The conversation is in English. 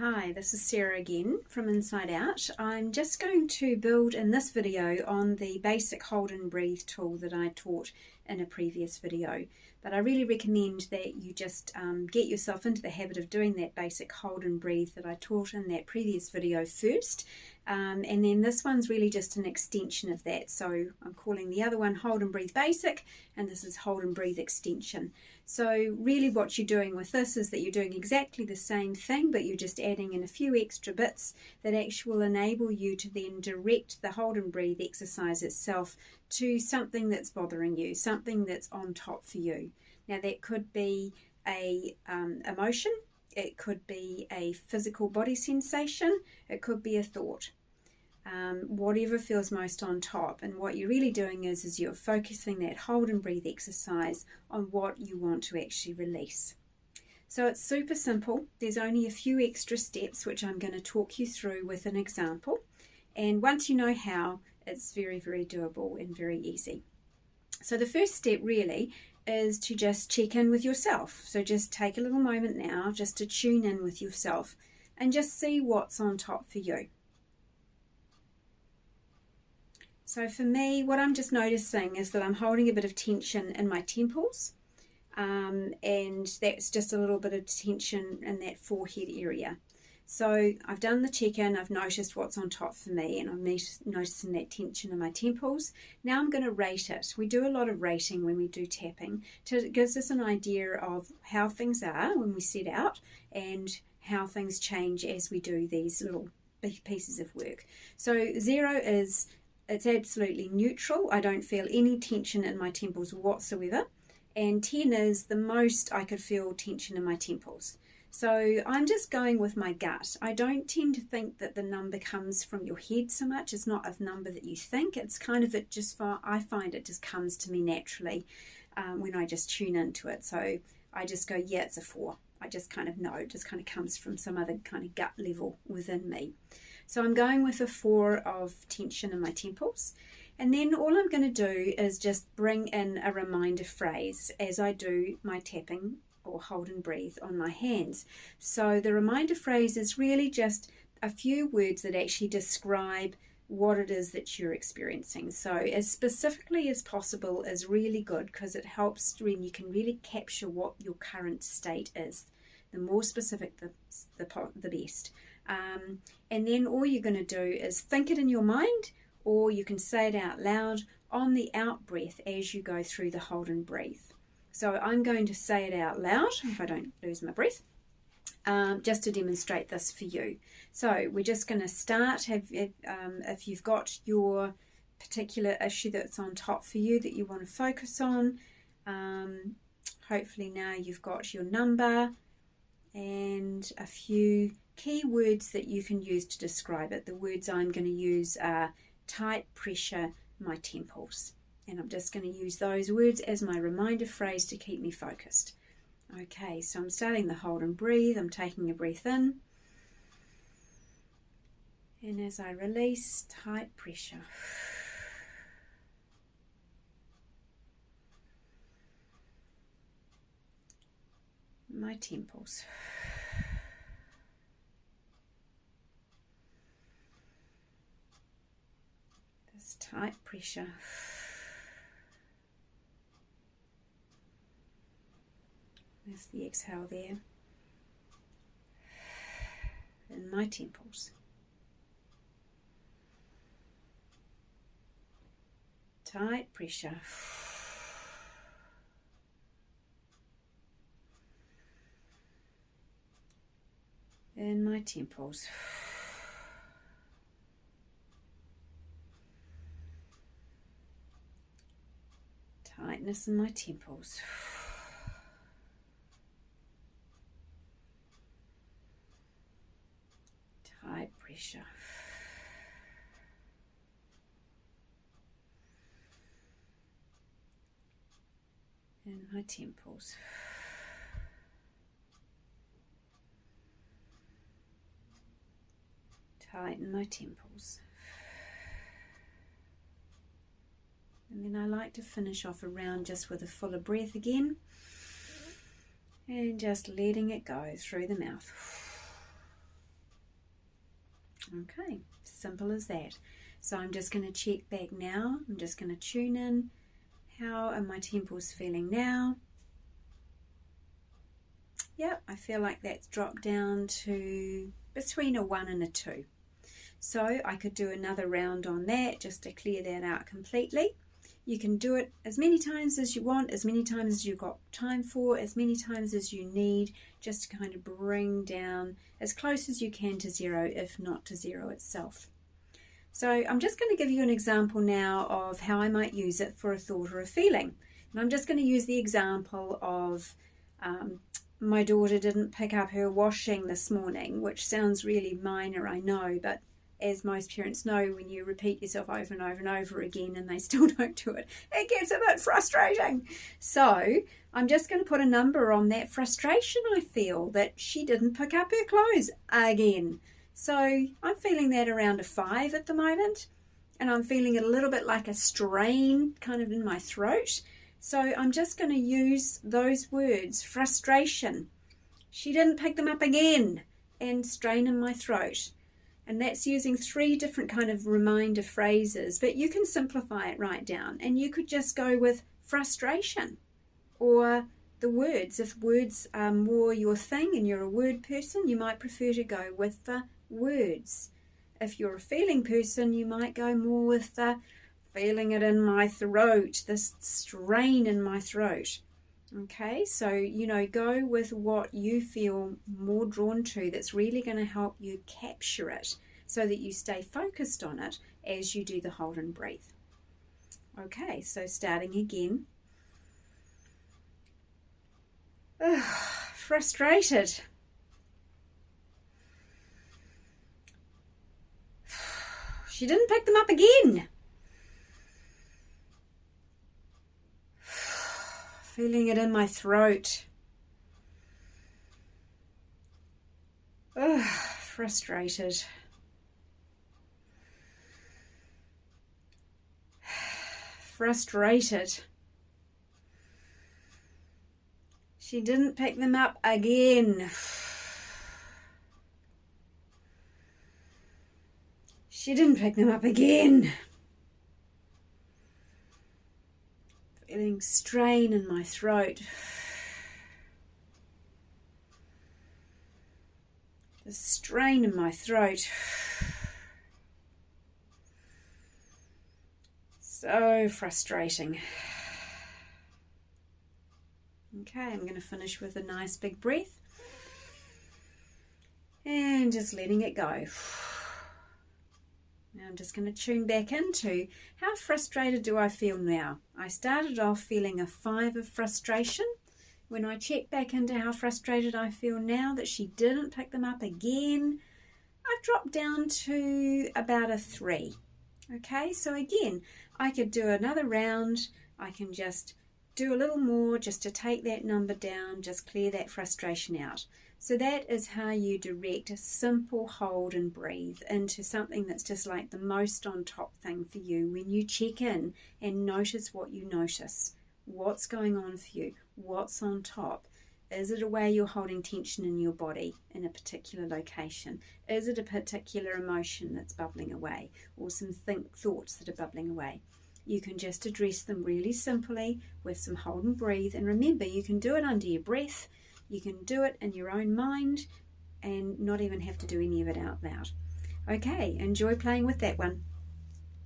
Hi, this is Sarah again from Inside Out. I'm just going to build in this video on the basic hold and breathe tool that I taught in a previous video. But I really recommend that you just get yourself into the habit of doing that basic hold and breathe that I taught in that previous video first. And then this one's really just an extension of that. So I'm calling the other one hold and breathe basic, and this is hold and breathe extension. So really what you're doing with this is that you're doing exactly the same thing, but you're just adding in a few extra bits that actually will enable you to then direct the hold and breathe exercise itself to something that's bothering you, something that's on top for you. Now that could be a emotion, it could be a physical body sensation, it could be a thought. Whatever feels most on top, and what you're really doing is you're focusing that hold and breathe exercise on what you want to actually release. So it's super simple. There's only a few extra steps which I'm going to talk you through with an example, and once you know how, it's very, very doable and very easy. So the first step really is to just check in with yourself. So just take a little moment now just to tune in with yourself and just see what's on top for you. So for me, what I'm just noticing is that I'm holding a bit of tension in my temples, and that's just a little bit of tension in that forehead area. So I've done the check-in, I've noticed what's on top for me, and I'm noticing that tension in my temples. Now I'm going to rate it. We do a lot of rating when we do tapping. It gives us an idea of how things are when we set out and how things change as we do these little pieces of work. So 0 is it's absolutely neutral. I don't feel any tension in my temples whatsoever. And 10 is the most I could feel tension in my temples. So I'm just going with my gut. I don't tend to think that the number comes from your head so much. It's not a number that you think. It's kind of I find it just comes to me naturally when I just tune into it. So I just go, yeah, it's a 4. I just kind of know. It just kind of comes from some other kind of gut level within me. So I'm going with a 4 of tension in my temples. And then all I'm going to do is just bring in a reminder phrase as I do my tapping or hold and breathe on my hands. So the reminder phrase is really just a few words that actually describe what it is that you're experiencing. So as specifically as possible is really good because it helps when you can really capture what your current state is. The more specific, the best. And then all you're going to do is think it in your mind, or you can say it out loud on the out breath as you go through the hold and breathe. So I'm going to say it out loud if I don't lose my breath, just to demonstrate this for you. So we're just going to start. If you've got your particular issue that's on top for you that you want to focus on, hopefully now you've got your number and a few key words that you can use to describe it. The words I'm going to use are tight pressure, my temples. And I'm just going to use those words as my reminder phrase to keep me focused. Okay, so I'm starting the hold and breathe. I'm taking a breath in. And as I release, tight pressure. My temples. This tight pressure. There's the exhale there. In my temples. Tight pressure. In my temples. Tightness in my temples. Tight pressure. In my temples. Tighten my temples. And then I like to finish off a round just with a fuller breath again. And just letting it go through the mouth. Okay, simple as that. So I'm just going to check back now. I'm just going to tune in. How are my temples feeling now? Yep, I feel like that's dropped down to between a 1 and a 2. So I could do another round on that just to clear that out completely. You can do it as many times as you want, as many times as you've got time for, as many times as you need, just to kind of bring down as close as you can to 0, if not to 0 itself. So I'm just going to give you an example now of how I might use it for a thought or a feeling. And I'm just going to use the example of my daughter didn't pick up her washing this morning, which sounds really minor, I know, but as most parents know, when you repeat yourself over and over and over again and they still don't do it, it gets a bit frustrating. So I'm just going to put a number on that frustration I feel that she didn't pick up her clothes again. So I'm feeling that around a 5 at the moment, and I'm feeling it a little bit like a strain kind of in my throat. So I'm just going to use those words, frustration. She didn't pick them up again, and strain in my throat. And that's using 3 different kind of reminder phrases, but you can simplify it right down. And you could just go with frustration or the words. If words are more your thing and you're a word person, you might prefer to go with the words. If you're a feeling person, you might go more with the feeling it in my throat, this strain in my throat. Okay, so, go with what you feel more drawn to that's really going to help you capture it so that you stay focused on it as you do the hold and breathe. Okay, so starting again. Frustrated. She didn't pick them up again. Feeling it in my throat. Frustrated. Frustrated. She didn't pick them up again. She didn't pick them up again. Feeling strain in my throat. The strain in my throat. So frustrating. Okay, I'm going to finish with a nice big breath. And just letting it go. Now I'm just going to tune back into how frustrated do I feel now. I started off feeling a 5 of frustration. When I check back into how frustrated I feel now that she didn't pick them up again, I've dropped down to about a 3. Okay, so again, I could do another round. I can just do a little more just to take that number down, just clear that frustration out. So that is how you direct a simple hold and breathe into something that's just like the most on top thing for you when you check in and notice what you notice. What's going on for you? What's on top? Is it a way you're holding tension in your body in a particular location? Is it a particular emotion that's bubbling away, or some thoughts that are bubbling away? You can just address them really simply with some hold and breathe. And remember, you can do it under your breath. You can do it in your own mind and not even have to do any of it out loud. Okay, enjoy playing with that one.